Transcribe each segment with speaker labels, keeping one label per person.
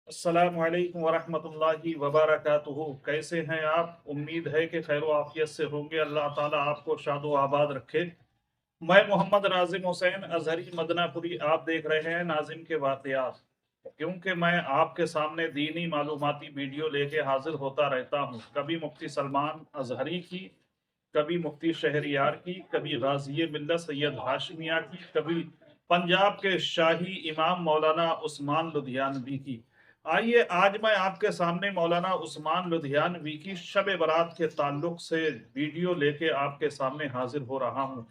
Speaker 1: السلام علیکم ورحمۃ اللہ وبرکاتہ۔ کیسے ہیں آپ؟ امید ہے کہ خیر و عافیت سے ہوں گے۔ اللہ تعالیٰ آپ کو شاد و آباد رکھے۔ میں محمد ناظم حسین ازہری مدنہ پوری آپ دیکھ رہے ہیں ناظم کے واقعات۔ کیونکہ میں آپ کے سامنے دینی معلوماتی ویڈیو لے کے حاضر ہوتا رہتا ہوں، کبھی مفتی سلمان ازہری کی، کبھی مفتی شہریار کی، کبھی غازی ملت سید ہاشمیہ کی، کبھی پنجاب کے شاہی امام مولانا عثمان لدھیانوی کی۔ آئیے آج میں آپ کے سامنے مولانا عثمان لدھیانوی کی شب برات کے تعلق سے ویڈیو لے کے آپ کے سامنے حاضر ہو رہا ہوں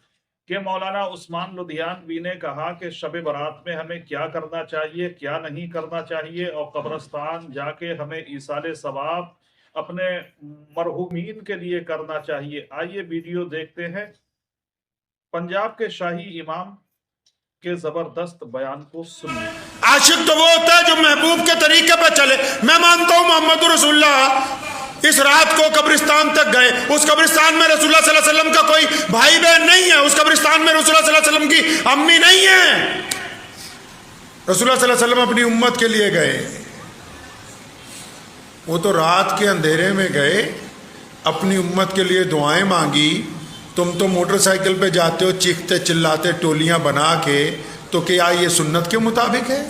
Speaker 1: کہ مولانا عثمان لدھیانوی نے کہا کہ شب برات میں ہمیں کیا کرنا چاہیے، کیا نہیں کرنا چاہیے، اور قبرستان جا کے ہمیں ایصال ثواب اپنے مرحومین کے لیے کرنا چاہیے۔ آئیے ویڈیو دیکھتے ہیں، پنجاب کے شاہی امام کے زبردست بیان کو سنیے۔
Speaker 2: عاشق تو وہ ہوتا ہے جو محبوب کے طریقے پہ چلے۔ میں مانتا ہوں محمد رسول اللہ اس رات کو قبرستان تک گئے، اس قبرستان میں رسول اللہ صلی اللہ علیہ وسلم کا کوئی بھائی بہن نہیں ہے، اس قبرستان میں رسول اللہ صلی اللہ علیہ وسلم کی امی نہیں ہے۔ رسول اللہ صلی اللہ علیہ وسلم اپنی امت کے لیے گئے، وہ تو رات کے اندھیرے میں گئے، اپنی امت کے لیے دعائیں مانگی۔ تم تو موٹر سائیکل پہ جاتے ہو چیختے چلاتے ٹولیاں بنا کے، تو کیا یہ سنت کے مطابق ہے؟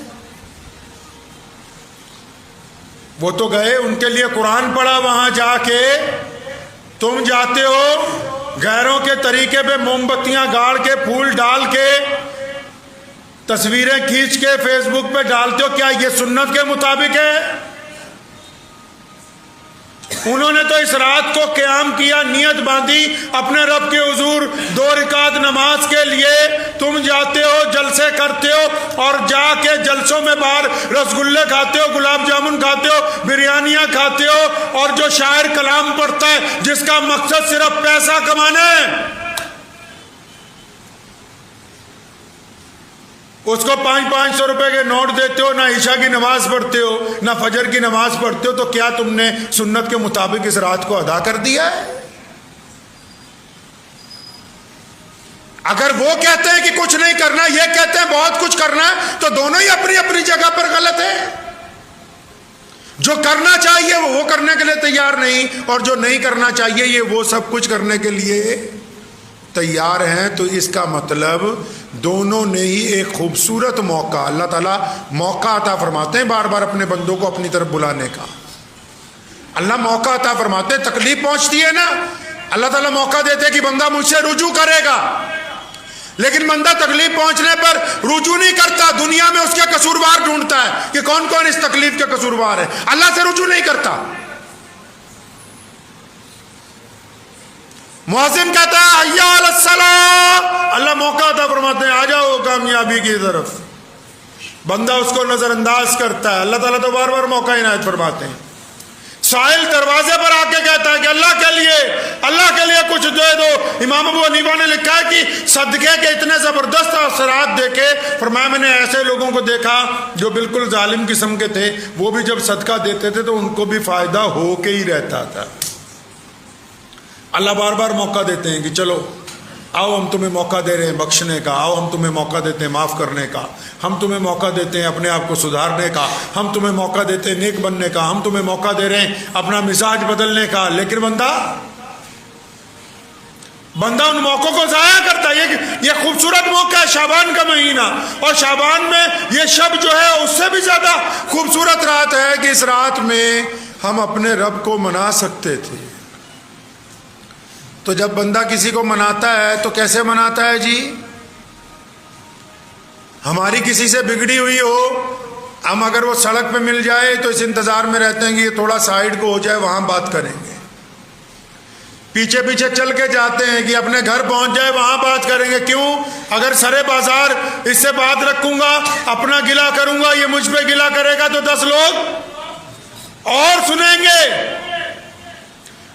Speaker 2: وہ تو گئے، ان کے لیے قرآن پڑھا وہاں جا کے۔ تم جاتے ہو غیروں کے طریقے پہ موم بتیاں گاڑ کے، پھول ڈال کے، تصویریں کھینچ کے فیس بک پہ ڈالتے ہو، کیا یہ سنت کے مطابق ہے؟ انہوں نے تو اس رات کو قیام کیا، نیت باندھی اپنے رب کے حضور 2 رکعت نماز کے لیے۔ تم جاتے ہو جلسے کرتے ہو، اور جا کے جلسوں میں باہر رسگلے کھاتے ہو، گلاب جامن کھاتے ہو، بریانیاں کھاتے ہو، اور جو شاعر کلام پڑھتا ہے جس کا مقصد صرف پیسہ کمانا ہے، اس کو 500 روپے کے نوٹ دیتے ہو، نہ عشاء کی نماز پڑھتے ہو، نہ فجر کی نماز پڑھتے ہو، تو کیا تم نے سنت کے مطابق اس رات کو ادا کر دیا ہے؟ اگر وہ کہتے ہیں کہ کچھ نہیں کرنا، یہ کہتے ہیں بہت کچھ کرنا ہے، تو دونوں ہی اپنی اپنی جگہ پر غلط ہیں۔ جو کرنا چاہیے وہ کرنے کے لیے تیار نہیں، اور جو نہیں کرنا چاہیے یہ وہ سب کچھ کرنے کے لیے تیار ہیں۔ تو اس کا مطلب دونوں نے ہی ایک خوبصورت موقع، اللہ تعالیٰ موقع عطا فرماتے ہیں بار بار اپنے بندوں کو اپنی طرف بلانے کا۔ اللہ موقع عطا فرماتے ہیں، تکلیف پہنچتی ہے نا، اللہ تعالیٰ موقع دیتے کہ بندہ مجھ سے رجوع کرے گا، لیکن بندہ تکلیف پہنچنے پر رجوع نہیں کرتا، دنیا میں اس کے قصوروار ڈھونڈتا ہے کہ کون کون اس تکلیف کے قصوروار ہے، اللہ سے رجوع نہیں کرتا۔ مؤذن کہتا ہے حی علی الصلاۃ، اللہ موقع عطا فرماتے ہیں آ جاؤ کامیابی کی طرف، بندہ اس کو نظر انداز کرتا ہے، اللہ تعالیٰ تو بار بار موقع عنایت فرماتے ہیں۔ سائل دروازے پر آ کے کہتا ہے کہ اللہ کے لیے کچھ دے دو۔ امام ابو حنیفہ نے لکھا ہے کہ صدقے کے اتنے زبردست اثرات دیکھے، فرمایا میں نے ایسے لوگوں کو دیکھا جو بالکل ظالم قسم کے تھے، وہ بھی جب صدقہ دیتے تھے تو ان کو بھی فائدہ ہو کے ہی رہتا تھا۔ اللہ بار بار موقع دیتے ہیں کہ چلو آؤ ہم تمہیں موقع دے رہے ہیں بخشنے کا، آؤ ہم تمہیں موقع دیتے ہیں معاف کرنے کا، ہم تمہیں موقع دیتے ہیں اپنے آپ کو سدھارنے کا، ہم تمہیں موقع دیتے ہیں نیک بننے کا، ہم تمہیں موقع دے رہے ہیں اپنا مزاج بدلنے کا۔ لیکن بندہ ان موقعوں کو ضائع کرتا ہے۔ یہ خوبصورت موقع ہے شعبان کا مہینہ، اور شعبان میں یہ شب جو ہے اس سے بھی زیادہ خوبصورت رات ہے کہ اس رات میں ہم اپنے رب کو منا سکتے تھے۔ تو جب بندہ کسی کو مناتا ہے تو کیسے مناتا ہے جی؟ ہماری کسی سے بگڑی ہوئی ہو، ہم اگر وہ سڑک پہ مل جائے تو اس انتظار میں رہتے ہیں کہ یہ تھوڑا سائیڈ کو ہو جائے وہاں بات کریں گے، پیچھے پیچھے چل کے جاتے ہیں کہ اپنے گھر پہنچ جائے وہاں بات کریں گے۔ کیوں؟ اگر سرے بازار اس سے بات رکھوں گا، اپنا گلہ کروں گا، یہ مجھ پہ گلہ کرے گا تو 10 لوگ اور سنیں گے۔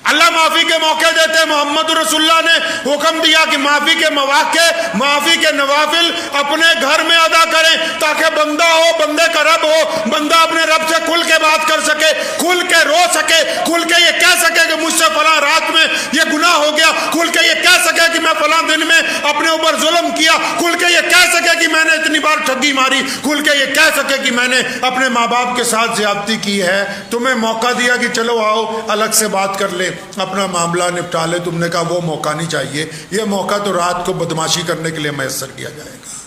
Speaker 2: اللہ معافی کے موقع دیتے ہیں، محمد رسول اللہ نے حکم دیا کہ معافی کے مواقع، معافی کے نوافل اپنے گھر میں ادا کریں، تاکہ بندہ ہو، بندے کا رب ہو، بندہ اپنے رب سے کھل کے بات کر سکے، کھل کے رو سکے، کھل کے یہ کہہ سکے کہ مجھ سے فلاں رات میں یہ گناہ ہو گیا، کھل کے یہ کہہ سکے کہ میں فلاں دن میں اپنے اوپر ظلم کیا، کھل کے یہ کہہ سکے کہ میں نے اتنی بار ٹھگی ماری، کھل کے یہ کہہ سکے کہ میں نے اپنے ماں باپ کے ساتھ زیادتی کی ہے۔ تمہیں موقع دیا کہ چلو آؤ الگ سے بات کر لیں، اپنا معاملہ نپٹا لے، تم نے کہا وہ موقع نہیں چاہیے، یہ موقع تو رات کو بدماشی کرنے کے لیے میسر کیا جائے گا۔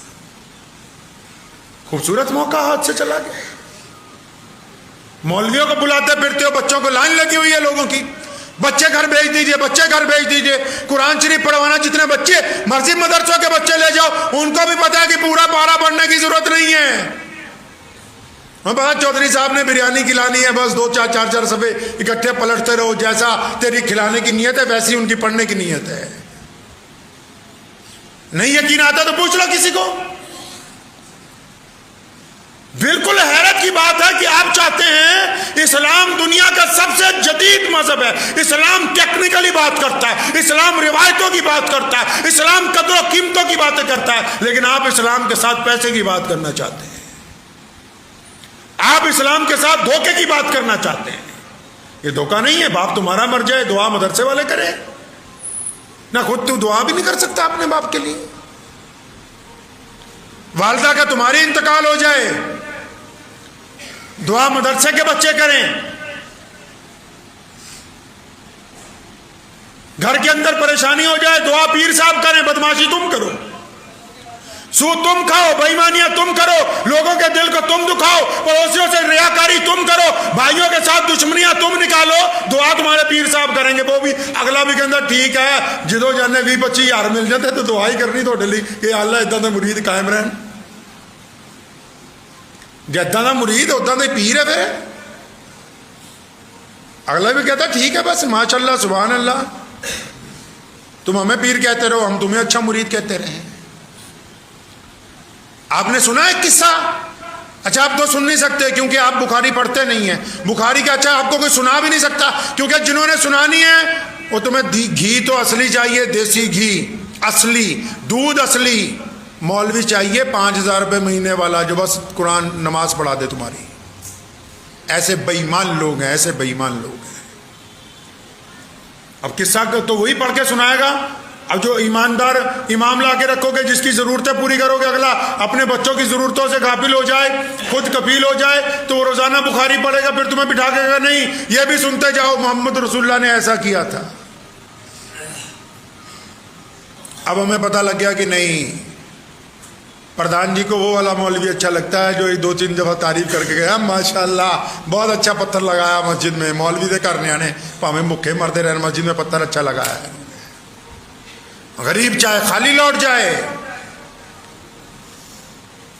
Speaker 2: خوبصورت موقع ہاتھ سے چلا گیا۔ مولویوں کو بلاتے پھرتے ہو، بچوں کو لائن لگی ہوئی ہے لوگوں کی، بچے گھر بھیج دیجئے، بچے گھر بھیج دیجئے، قرآن شریف پڑھوانا، جتنے بچے مرضی مدرسوں کے بچے لے جاؤ، ان کو بھی پتا ہے کہ پورا پارا پڑھنے کی ضرورت نہیں ہے۔ بس چودھری صاحب نے بریانی کھلانی ہے، بس 2-4 صفحے اکٹھے پلٹتے رہو، جیسا تیری کھلانے کی نیت ہے ویسی ان کی پڑھنے کی نیت ہے۔ نہیں یقین آتا تو پوچھ لو کسی کو۔ بالکل حیرت کی بات ہے کہ آپ چاہتے ہیں اسلام دنیا کا سب سے جدید مذہب ہے، اسلام ٹیکنیکلی بات کرتا ہے، اسلام روایتوں کی بات کرتا ہے، اسلام قدر و قیمتوں کی باتیں کرتا ہے، لیکن آپ اسلام کے ساتھ پیسے کی بات کرنا چاہتے ہیں، آپ اسلام کے ساتھ دھوکے کی بات کرنا چاہتے ہیں۔ یہ دھوکہ نہیں ہے، باپ تمہارا مر جائے دعا مدرسے والے کرے، نہ خود تو دعا بھی نہیں کر سکتا اپنے باپ کے لیے، والدہ کا تمہاری انتقال ہو جائے دعا مدرسے کے بچے کریں، گھر کے اندر پریشانی ہو جائے دعا پیر صاحب کریں، بدماشی تم کرو، سود تم کھاؤ، بے ایمانیاں تم کرو، لوگوں کے دل کو تم دکھاؤ، پڑوسیوں سے ریاکاری تم کرو، بھائیوں کے ساتھ دشمنیاں تم نکالو، دعا تمہارے پیر صاحب کریں گے۔ وہ بھی اگلا بھی کہتا ٹھیک ہے جدو جانے 20-25 ہزار مل جاتے تو دعا ہی کرنی تھوڑے لیے کہ اللہ اداں دے مرید قائم رہن، جداں دا مرید اداں دا پیر ہے۔ پھر اگلا بھی کہتا ٹھیک ہے بس ماشاء اللہ سبحان اللہ، تم ہمیں پیر کہتے رہو، ہم تمہیں اچھا مرید کہتے رہے۔ آپ نے سنا ہے قصہ؟ اچھا آپ تو سن نہیں سکتے کیونکہ آپ بخاری پڑھتے نہیں ہیں، بخاری کا اچھا آپ کو کوئی سنا بھی نہیں سکتا کیونکہ جنہوں نے سنانی ہے وہ تمہیں گھی تو اصلی چاہیے، دیسی گھی اصلی، دودھ اصلی، مولوی چاہیے 5000 روپے مہینے والا جو بس قرآن نماز پڑھا دے تمہاری۔ ایسے بے ایمان لوگ ہیں، ایسے بے ایمان لوگ ہیں۔ اب قصہ تو وہی پڑھ کے سنائے گا، اب جو ایماندار امام لا کے رکھو گے جس کی ضرورتیں پوری کرو گے، اگلا اپنے بچوں کی ضرورتوں سے غافل ہو جائے، خود کفیل ہو جائے تو وہ روزانہ بخاری پڑھے گا، پھر تمہیں بٹھا کے گا نہیں یہ بھی سنتے جاؤ محمد رسول اللہ نے ایسا کیا تھا۔ اب ہمیں پتہ لگ گیا کہ نہیں، پردھان جی کو وہ والا مولوی اچھا لگتا ہے جو 2-3 دفعہ تعریف کر کے گیا، ماشاءاللہ بہت اچھا پتھر لگایا مسجد میں، مولوی دے کرنے آنے پاویں مکھے مردے رہن مسجد میں پتھر اچھا لگایا ہے، غریب چاہے خالی لوٹ جائے،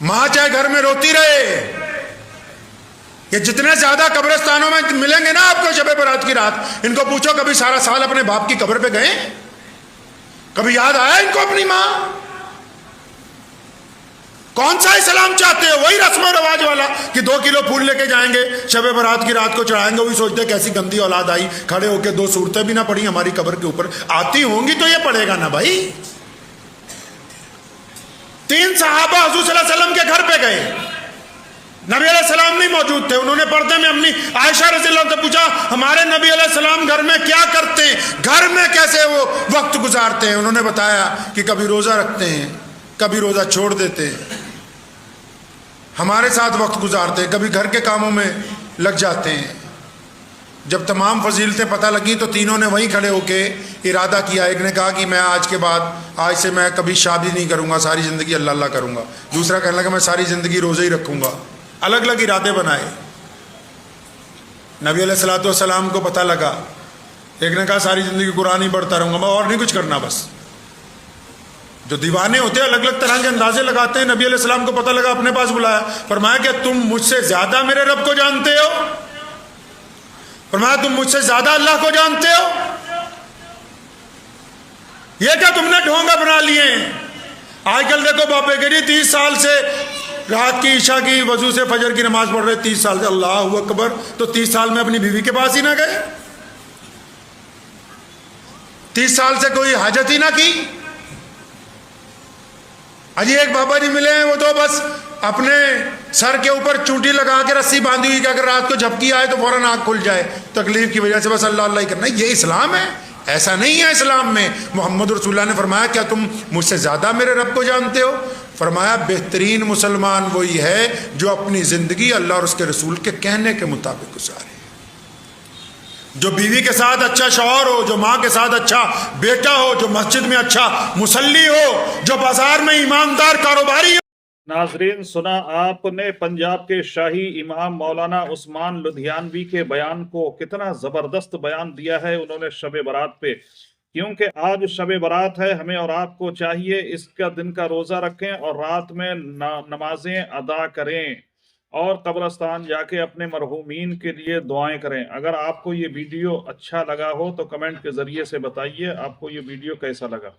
Speaker 2: ماں چاہے گھر میں روتی رہے۔ یہ جتنے زیادہ قبرستانوں میں ملیں گے نا آپ کو شب برات کی رات، ان کو پوچھو کبھی سارا سال اپنے باپ کی قبر پہ گئے؟ کبھی یاد آیا ان کو اپنی ماں؟ کون سا اسلام چاہتے ہو؟ وہی رسم و رواج والا کہ 2 کلو پھول لے کے جائیں گے شب برات کی رات کو چڑھائیں گے، وہی سوچتے کیسی گندی اولاد آئی، کھڑے ہو کے 2 صورتیں بھی نہ پڑھی ہماری قبر کے اوپر، آتی ہوں گی تو یہ پڑھے گا نا بھائی۔ 3 صحابہ حضور صلی اللہ علیہ وسلم کے گھر پہ گئے، نبی علیہ السلام نہیں موجود تھے، انہوں نے پردے میں امی عائشہ رضی اللہ عنہ سے پوچھا ہمارے نبی علیہ السلام گھر میں کیا کرتے ہیں، گھر میں کیسے وہ وقت گزارتے ہیں؟ انہوں نے بتایا کہ کبھی روزہ رکھتے ہیں، کبھی روزہ چھوڑ دیتے ہیں، ہمارے ساتھ وقت گزارتے ہیں، کبھی گھر کے کاموں میں لگ جاتے ہیں۔ جب تمام فضیلتیں پتہ لگی تو تینوں نے وہیں کھڑے ہو کے ارادہ کیا، ایک نے کہا کہ میں آج کے بعد، آج سے میں کبھی شادی نہیں کروں گا، ساری زندگی اللہ اللہ کروں گا، دوسرا کہنے لگا میں ساری زندگی روزے ہی رکھوں گا، الگ الگ ارادے بنائے۔ نبی علیہ الصلوۃ والسلام کو پتہ لگا، ایک نے کہا ساری زندگی قرآن ہی پڑھتا رہوں گا، میں اور نہیں کچھ کرنا بس۔ جو دیوانے ہوتے ہیں الگ الگ طرح کے اندازے لگاتے ہیں، نبی علیہ السلام کو پتہ لگا، اپنے پاس بلایا، فرمایا کہ تم مجھ سے زیادہ میرے رب کو جانتے ہو؟ فرمایا تم مجھ سے زیادہ اللہ کو جانتے ہو؟ یہ کیا تم نے ڈھونگا بنا لیے ہیں؟ آج کل دیکھو باپے گری 30 سال سے رات کی عشاء کی وضو سے فجر کی نماز پڑھ رہے، 30 سال سے اللہ اکبر، تو 30 سال میں اپنی بیوی کے پاس ہی نہ گئے، 30 سال سے کوئی حاجت ہی نہ کی۔ اجی ایک بابا جی ملے ہیں، وہ تو بس اپنے سر کے اوپر چونٹی لگا کے رسی باندھی ہوئی کہ اگر رات کو جھپکی آئے تو فوراً آنکھ کھل جائے، تکلیف کی وجہ سے بس اللہ اللہ ہی کرنا۔ یہ اسلام ہے؟ ایسا نہیں ہے اسلام میں. محمد رسول اللہ نے فرمایا کیا تم مجھ سے زیادہ میرے رب کو جانتے ہو؟ فرمایا بہترین مسلمان وہی ہے جو اپنی زندگی اللہ اور اس کے رسول کے کہنے کے مطابق گزارے. جو بیوی کے ساتھ اچھا شوہر ہو، جو ماں کے ساتھ اچھا بیٹا ہو، جو مسجد میں اچھا مصلی ہو، جو بازار میں ایماندار کاروباری ہو.
Speaker 1: ناظرین، سنا آپ نے پنجاب کے شاہی امام مولانا عثمان لدھیانوی کے بیان کو. کتنا زبردست بیان دیا ہے انہوں نے شب برات پہ. کیونکہ آج شب برات ہے، ہمیں اور آپ کو چاہیے اس کا دن کا روزہ رکھیں اور رات میں نمازیں ادا کریں اور قبرستان جا کے اپنے مرحومین کے لیے دعائیں کریں. اگر آپ کو یہ ویڈیو اچھا لگا ہو تو کمنٹ کے ذریعے سے بتائیے آپ کو یہ ویڈیو کیسا لگا.